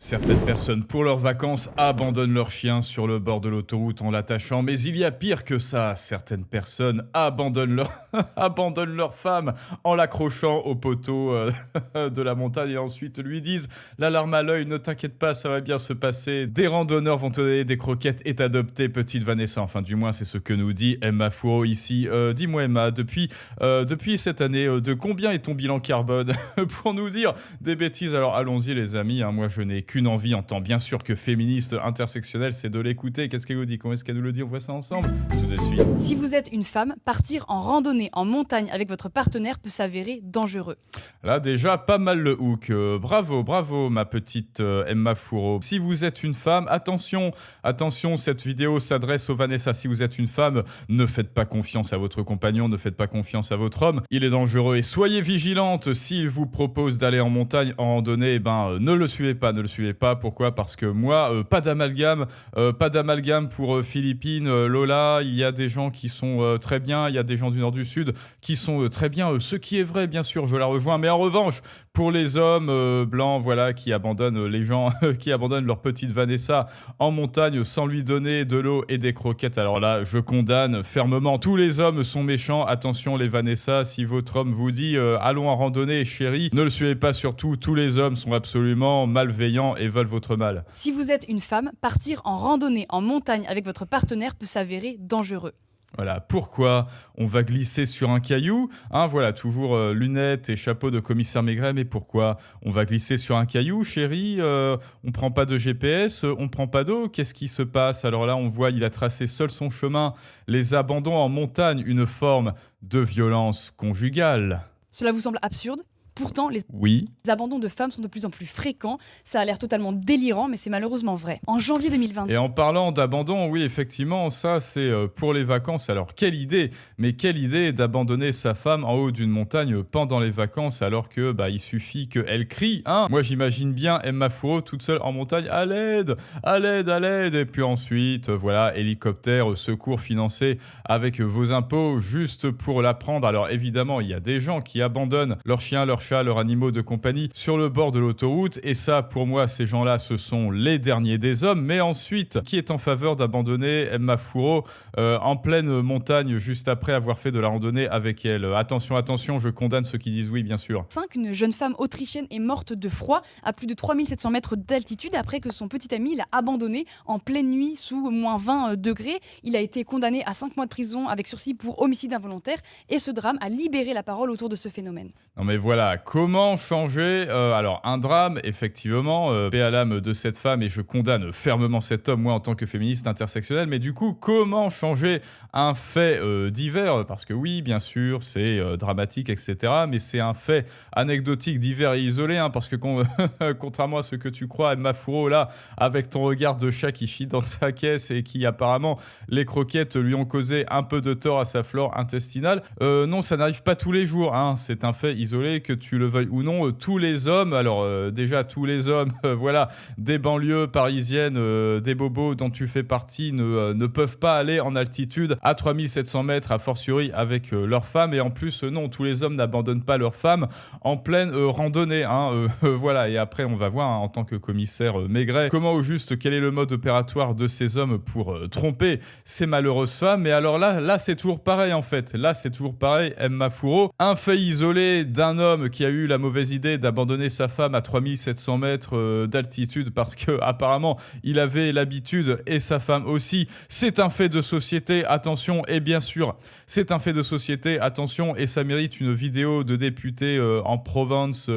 Certaines personnes, pour leurs vacances, abandonnent leur chien sur le bord de l'autoroute en l'attachant, mais il y a pire que ça. Certaines personnes abandonnent abandonnent leur femme en l'accrochant au poteau de la montagne et ensuite lui disent, la larme à l'œil, ne t'inquiète pas, ça va bien se passer. Des randonneurs vont te donner des croquettes et t'adopter, petite Vanessa. Enfin, du moins, c'est ce que nous dit Emma Fourreau ici. Dis-moi, Emma, depuis cette année, de combien est ton bilan carbone pour nous dire des bêtises? Alors, allons-y, les amis. Moi, je n'ai qu'une envie en tant bien sûr que féministe intersectionnelle, c'est de l'écouter. Qu'est-ce qu'elle nous dit? Comment est-ce qu'elle nous le dit? On voit ça ensemble tout de suite. Si vous êtes une femme, partir en randonnée en montagne avec votre partenaire peut s'avérer dangereux. Là déjà, pas mal le hook. Bravo ma petite Emma Fourreau. Si vous êtes une femme, attention, cette vidéo s'adresse aux Vanessa. Si vous êtes une femme, ne faites pas confiance à votre compagnon, ne faites pas confiance à votre homme. Il est dangereux et soyez vigilante. S'il vous propose d'aller en montagne, en randonnée, ne le suivez pas. Pourquoi? Parce que moi, pas d'amalgame pour Philippines, Lola. Il y a des gens qui sont très bien, il y a des gens du nord du sud qui sont très bien. Ce qui est vrai, bien sûr, je la rejoins. Mais en revanche, pour les hommes blancs, voilà, qui abandonnent les gens, qui abandonnent leur petite Vanessa en montagne sans lui donner de l'eau et des croquettes, alors là, je condamne fermement. Tous les hommes sont méchants. Attention, les Vanessa, si votre homme vous dit allons en randonnée, chérie, ne le suivez pas surtout. Tous les hommes sont absolument malveillants et veulent votre mal. Si vous êtes une femme, partir en randonnée en montagne avec votre partenaire peut s'avérer dangereux. Voilà, pourquoi on va glisser sur un caillou? Voilà, toujours lunettes et chapeau de commissaire Maigret, mais pourquoi on va glisser sur un caillou, chérie? On prend pas de GPS, on prend pas d'eau, qu'est-ce qui se passe? Alors là, on voit, il a tracé seul son chemin, les abandons en montagne, une forme de violence conjugale. Cela vous semble absurde? Pourtant, les abandons de femmes sont de plus en plus fréquents. Ça a l'air totalement délirant, mais c'est malheureusement vrai. En janvier 2025... Et en parlant d'abandon, oui, effectivement, ça, c'est pour les vacances. Alors, quelle idée d'abandonner sa femme en haut d'une montagne pendant les vacances, alors que il suffit qu'elle crie, Moi, j'imagine bien Emma Fourreau toute seule en montagne, à l'aide, à l'aide, à l'aide. Et puis ensuite, voilà, hélicoptère, secours financé avec vos impôts, juste pour la prendre. Alors, évidemment, il y a des gens qui abandonnent leurs chiens, leurs chats, leurs animaux de compagnie sur le bord de l'autoroute, et ça, pour moi, ces gens-là, ce sont les derniers des hommes. Mais ensuite, qui est en faveur d'abandonner Emma Fourreau en pleine montagne juste après avoir fait de la randonnée avec elle? Attention, je condamne ceux qui disent oui, bien sûr. Une jeune femme autrichienne est morte de froid à plus de 3700 mètres d'altitude après que son petit ami l'a abandonnée en pleine nuit sous moins 20 degrés. Il a été condamné à 5 mois de prison avec sursis pour homicide involontaire, et ce drame a libéré la parole autour de ce phénomène. Non mais voilà, comment changer alors un drame, effectivement, paix à l'âme de cette femme, et je condamne fermement cet homme, moi, en tant que féministe intersectionnel, mais du coup, comment changer un fait divers? Parce que oui, bien sûr, c'est dramatique, etc., mais c'est un fait anecdotique, divers et isolé, parce que contrairement à ce que tu crois, Emma Fourreau, là, avec ton regard de chat qui chie dans sa caisse et qui, apparemment, les croquettes lui ont causé un peu de tort à sa flore intestinale, non, ça n'arrive pas tous les jours, c'est un fait isolé, que tu le veuilles ou non. Tous les hommes, alors déjà tous les hommes, voilà, des banlieues parisiennes, des bobos dont tu fais partie, ne peuvent pas aller en altitude à 3700 mètres, a fortiori avec leurs femmes. Et en plus, non, tous les hommes n'abandonnent pas leurs femmes en pleine randonnée. Voilà, et après on va voir, en tant que commissaire Maigret, comment au juste, quel est le mode opératoire de ces hommes pour tromper ces malheureuses femmes. Mais alors là c'est toujours pareil, en fait. Là c'est toujours pareil, Emma Fourreau, un fait isolé d'un homme qui a eu la mauvaise idée d'abandonner sa femme à 3700 mètres d'altitude parce que apparemment il avait l'habitude, et sa femme aussi. C'est un fait de société, attention, et bien sûr, c'est un fait de société, attention, et ça mérite une vidéo de député en Provence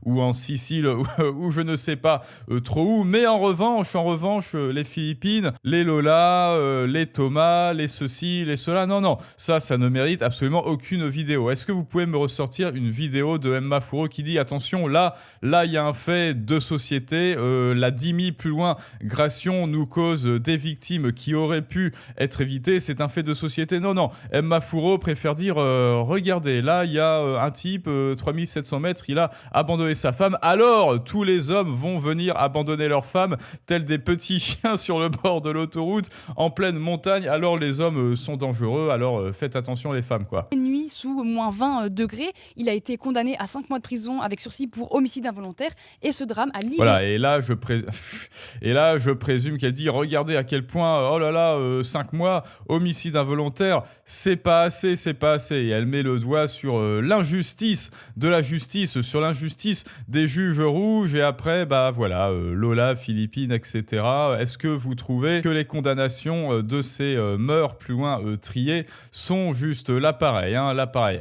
ou en Sicile ou je ne sais pas trop où. Mais en revanche, les Philippines, les Lola, les Thomas, les ceci, les cela, non, ça ne mérite absolument aucune vidéo. Est-ce que vous pouvez me ressortir une vidéo de Emma Fourreau qui dit attention, là il y a un fait de société, la 10 000 plus loin, Gration nous cause des victimes qui auraient pu être évitées, c'est un fait de société. Non, Emma Fourreau préfère dire regardez, là il y a un type 3700 mètres, il a abandonné sa femme, alors tous les hommes vont venir abandonner leur femme tels des petits chiens sur le bord de l'autoroute en pleine montagne, alors les hommes sont dangereux, alors faites attention les femmes, quoi. Une nuit sous moins 20 degrés, il a été condamné à à 5 mois de prison avec sursis pour homicide involontaire. Et ce drame a libéré... Voilà, et là, je présume qu'elle dit, regardez à quel point, oh là là, 5 mois, homicide involontaire, c'est pas assez. Et elle met le doigt sur l'injustice de la justice, sur l'injustice des juges rouges. Et après, bah voilà, Lola, Philippines, etc. Est-ce que vous trouvez que les condamnations de ces mœurs plus loin triées sont juste là pareil,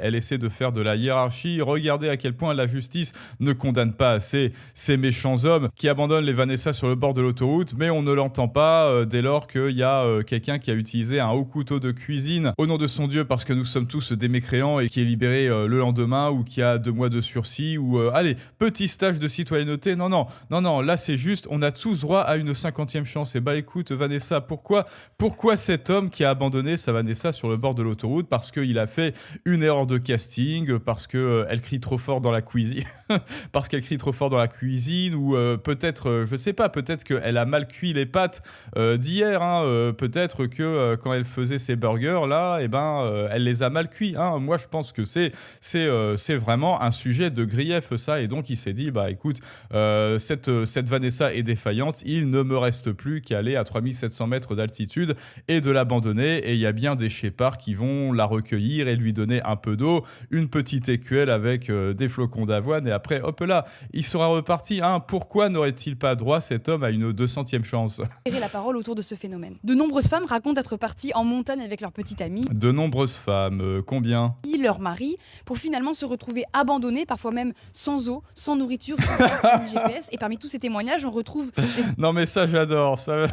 elle essaie de faire de la hiérarchie. Regardez à quel point la justice ne condamne pas assez ces méchants hommes qui abandonnent les Vanessa sur le bord de l'autoroute, mais on ne l'entend pas dès lors qu'il y a quelqu'un qui a utilisé un haut couteau de cuisine au nom de son Dieu parce que nous sommes tous des mécréants et qui est libéré le lendemain ou qui a 2 mois de sursis ou allez, petit stage de citoyenneté. Non, là c'est juste, on a tous droit à une 50e chance. Et bah écoute Vanessa, pourquoi cet homme qui a abandonné sa Vanessa sur le bord de l'autoroute? Parce qu'il a fait une erreur de casting, parce qu'elle crie trop fort dans la cuisine, parce qu'elle crie trop fort dans la cuisine, ou peut-être, je sais pas, peut-être qu'elle a mal cuit les pâtes d'hier, peut-être que quand elle faisait ses burgers là, elle les a mal cuits. Moi je pense que c'est vraiment un sujet de grief ça, et donc il s'est dit bah écoute, cette Vanessa est défaillante, il ne me reste plus qu'à aller à 3700 mètres d'altitude et de l'abandonner, et il y a bien des chépards qui vont la recueillir et lui donner un peu d'eau, une petite écuelle avec des flocons d'avoine, et après hop là, il sera reparti. Pourquoi n'aurait-il pas droit cet homme à une 200e chance? La parole autour de ce phénomène. De nombreuses femmes racontent être parties en montagne avec leur petite amie. De nombreuses femmes, combien? Leur mari, pour finalement se retrouver abandonnées, parfois même sans eau, sans nourriture, sans carte ni GPS. Et parmi tous ces témoignages, on retrouve... Non mais ça j'adore, ça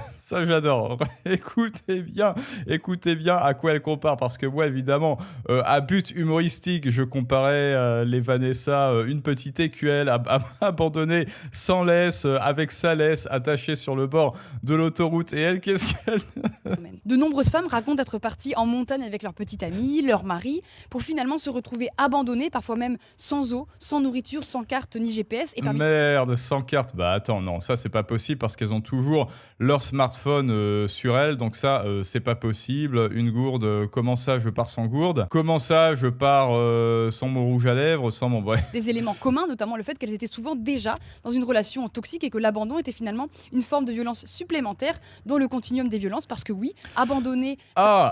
j'adore. Écoutez bien à quoi elle compare, parce que moi évidemment, à but humoristique, je comparais les Vanessa, une petite écuelle abandonnée sans laisse, avec sa laisse attachée sur le bord de l'autoroute, et elle, qu'est-ce qu'elle... De nombreuses femmes racontent être parties en montagne avec leur petite amie, leur mari, pour finalement se retrouver abandonnées, parfois même sans eau, sans nourriture, sans carte ni GPS. Et Merde, sans carte. Bah attends, non, ça c'est pas possible parce qu'elles ont toujours leur smartphone sur elles, donc ça c'est pas possible. Une gourde, comment ça je pars sans gourde? Comment ça je pars sans mon rouge à lèvres, sans mon... Bref. Des éléments communs, notamment le fait qu'elles étaient souvent déjà dans une relation toxique et que l'abandon était finalement une forme de violence supplémentaire dans le continuum des violences, parce que oui, abandonner...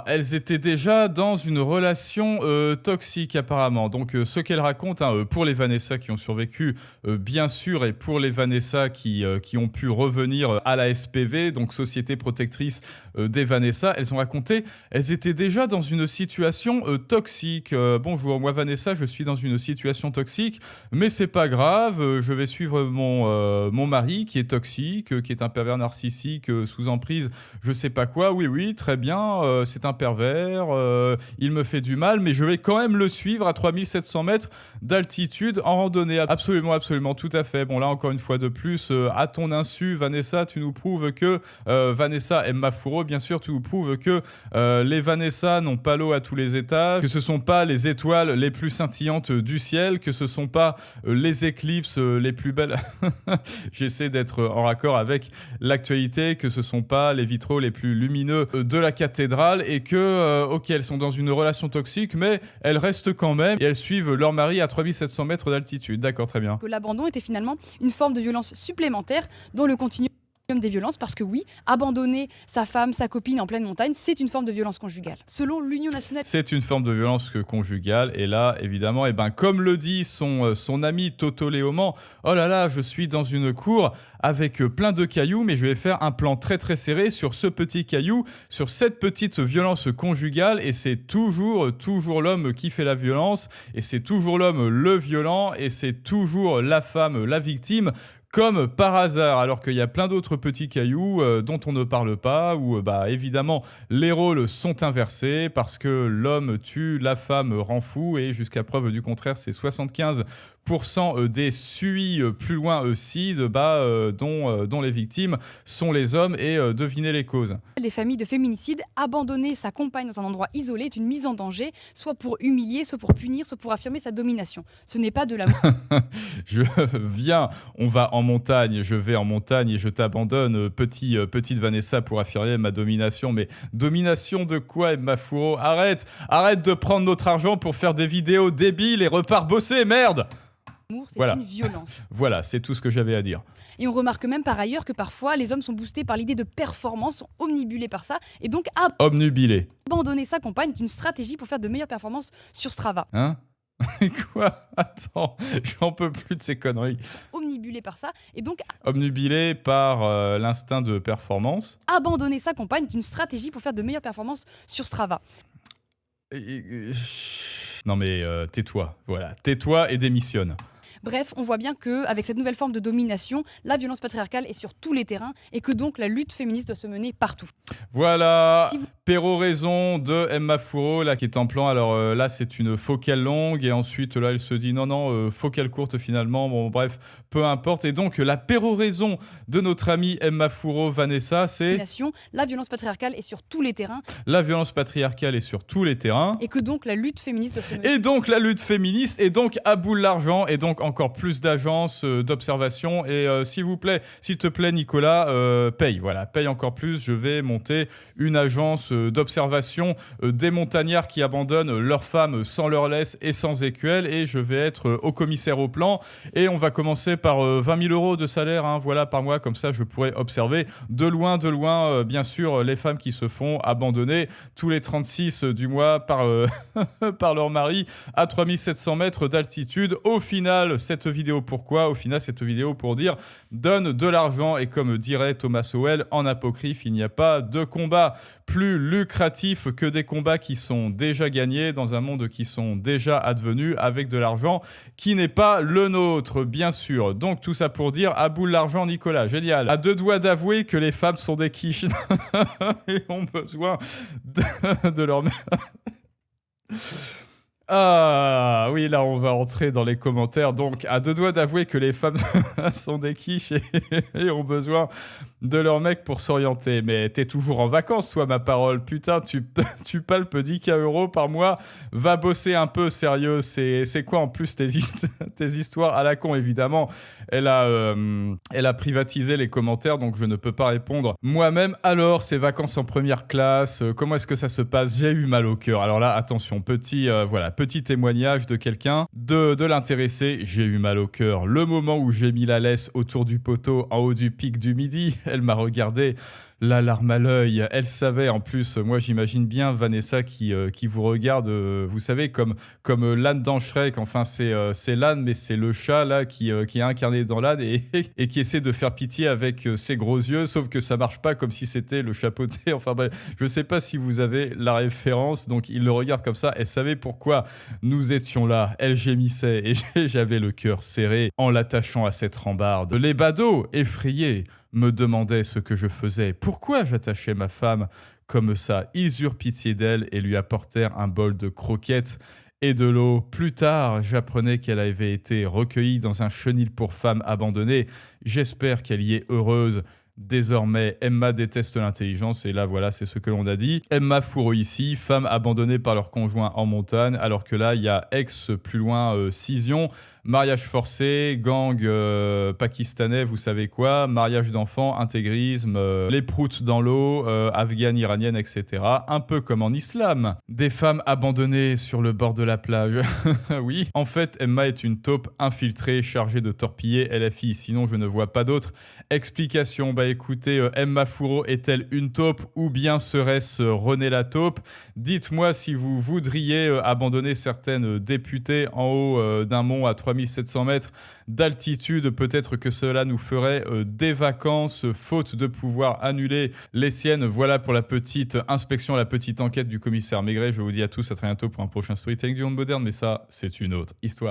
Elles étaient déjà dans une relation toxique apparemment. Donc ce qu'elles racontent, pour les Vanessa qui ont survécu, bien sûr, et pour les Vanessa qui ont pu revenir à la SPV, donc Société Protectrice des Vanessa, elles ont raconté, elles étaient déjà dans une situation toxique. Bonjour, moi Vanessa, je suis dans une situation toxique, mais c'est pas grave, je vais suivre mon mari qui est toxique, qui est un pervers narcissique, sous emprise, je sais pas quoi, oui, très bien, c'est un pervers, il me fait du mal, mais je vais quand même le suivre à 3700 mètres d'altitude en randonnée. Absolument, tout à fait. Bon, là, encore une fois de plus, à ton insu, Vanessa, tu nous prouves que Vanessa aime Mafuro, bien sûr, tu nous prouves que les Vanessa n'ont pas l'eau à tous les étages, que ce sont pas les étoiles les plus scintillantes du ciel, que ce sont pas les éclipses les plus belles. J'essaie d'être en raccord avec l'actualité, que ce sont pas les vitraux les plus lumineux de la cathédrale, et que, ok, elles sont dans une relation toxique, mais elles restent quand même, et elles suivent leur mari à 3700 mètres d'altitude. D'accord, très bien. Que l'abandon était finalement une forme de violence supplémentaire dans le continuum des violences, parce que oui, abandonner sa femme, sa copine en pleine montagne, c'est une forme de violence conjugale. Selon l'Union nationale... C'est une forme de violence conjugale, et là, évidemment, comme le dit son ami Toto Léaumont, oh là là, je suis dans une cour avec plein de cailloux, mais je vais faire un plan très très serré sur ce petit caillou, sur cette petite violence conjugale, et c'est toujours l'homme qui fait la violence, et c'est toujours l'homme le violent, et c'est toujours la femme la victime, comme par hasard, alors qu'il y a plein d'autres petits cailloux dont on ne parle pas, où évidemment les rôles sont inversés parce que l'homme tue, la femme rend fou, et jusqu'à preuve du contraire, c'est 75% des SUI plus loin CID dont les victimes sont les hommes, et devinez les causes. Les familles de féminicides, abandonner sa compagne dans un endroit isolé est une mise en danger, soit pour humilier, soit pour punir, soit pour affirmer sa domination. Ce n'est pas de l'amour. On va en montagne, je vais en montagne et je t'abandonne, petite Vanessa, pour affirmer ma domination. Mais domination de quoi, Mafuro? Arrête de prendre notre argent pour faire des vidéos débiles et repars bosser, merde! L'amour, c'est Voilà. une violence. Voilà, c'est tout ce que j'avais à dire. Et on remarque même par ailleurs que parfois, les hommes sont boostés par l'idée de performance, sont omnibulés par ça, et donc Obnubilé. abandonner sa compagne est une stratégie pour faire de meilleures performances sur Strava. Hein? Quoi? Attends, j'en peux plus de ces conneries. Omnibulés par ça, et donc Obnubilé par l'instinct de performance. abandonner sa compagne est une stratégie pour faire de meilleures performances sur Strava. Non mais tais-toi, voilà. Tais-toi et démissionne. Bref, on voit bien qu'avec cette nouvelle forme de domination, la violence patriarcale est sur tous les terrains et que donc la lutte féministe doit se mener partout. Voilà, Si vous- péroraison de Emma Fourreau, là, qui est en plan. Alors là, c'est une focale longue, et ensuite, là, elle se dit non, focale courte finalement. Bon, bref, peu importe. Et donc, la péroraison de notre amie Emma Fourreau, Vanessa, c'est La violence patriarcale est sur tous les terrains la violence patriarcale est sur tous les terrains. et que donc la lutte féministe doit se mener. Et donc la lutte féministe, et donc à bout l'argent, et donc encore plus d'agences d'observation. Et s'il te plaît Nicolas, paye, voilà, paye encore plus. Je vais monter une agence d'observation des montagnards qui abandonnent leurs femmes sans leur laisse et sans écuelle, et je vais être haut commissaire au plan. Et on va commencer par 20 000 euros de salaire, hein, voilà, par mois. Comme ça, je pourrais observer de loin, bien sûr, les femmes qui se font abandonner tous les 36 du mois par par leur mari à 3700 mètres d'altitude. Au final, cette vidéo pour dire donne de l'argent, et comme dirait Thomas Sowell en apocryphe, il n'y a pas de combat plus lucratif que des combats qui sont déjà gagnés dans un monde qui sont déjà advenus avec de l'argent qui n'est pas le nôtre, bien sûr. Donc tout ça pour dire à bout l'argent, Nicolas, génial. À deux doigts d'avouer que les femmes sont des quiches et ont besoin de leur... Ah oui, là on va entrer dans les commentaires. Donc à deux doigts d'avouer que les femmes sont des quiches et ont besoin de leur mec pour s'orienter. Mais t'es toujours en vacances, toi, ma parole. Putain, tu palpes 10K € par mois. Va bosser un peu, sérieux. C'est quoi en plus tes histoires à la con, évidemment. Elle a privatisé les commentaires, donc je ne peux pas répondre moi-même. Alors, ces vacances en première classe, comment est-ce que ça se passe? J'ai eu mal au cœur. Alors là, attention, petit témoignage de quelqu'un, de l'intéressé. J'ai eu mal au cœur. Le moment où j'ai mis la laisse autour du poteau en haut du pic du Midi, elle m'a regardé, la larme à l'œil. Elle savait, en plus, moi j'imagine bien Vanessa qui vous regarde, vous savez, comme l'âne dans Shrek. Enfin, c'est l'âne, mais c'est le chat là qui est incarné dans l'âne et qui essaie de faire pitié avec ses gros yeux, sauf que ça marche pas, comme si c'était le chapeauté. Enfin bref, je sais pas si vous avez la référence. Donc il le regarde comme ça. Elle savait pourquoi nous étions là. Elle gémissait et j'avais le cœur serré en l'attachant à cette rambarde. Les badauds, effrayés, me demandaient ce que je faisais. Pourquoi j'attachais ma femme comme ça? Ils eurent pitié d'elle et lui apportèrent un bol de croquettes et de l'eau. Plus tard, j'apprenais qu'elle avait été recueillie dans un chenil pour femmes abandonnées. J'espère qu'elle y est heureuse. Désormais, Emma déteste l'intelligence, et là, voilà, c'est ce que l'on a dit. Emma Fourreau ici, femme abandonnée par leur conjoint en montagne, alors que là, il y a ex, plus loin, scission, mariage forcé, gang pakistanais, vous savez quoi, mariage d'enfants, intégrisme, les proutes dans l'eau, afghane, iranienne, etc. Un peu comme en islam. Des femmes abandonnées sur le bord de la plage. Oui, en fait, Emma est une taupe infiltrée, chargée de torpiller LFI, sinon je ne vois pas d'autre explication. Bah écoutez, Emma Fourreau est-elle une taupe, ou bien serait-ce René la taupe? Dites-moi si vous voudriez abandonner certaines députées en haut d'un mont à 3700 mètres d'altitude. Peut-être que cela nous ferait des vacances, faute de pouvoir annuler les siennes. Voilà pour la petite inspection, la petite enquête du commissaire Maigret. Je vous dis à tous à très bientôt pour un prochain Storytelling du monde moderne, mais ça, c'est une autre histoire.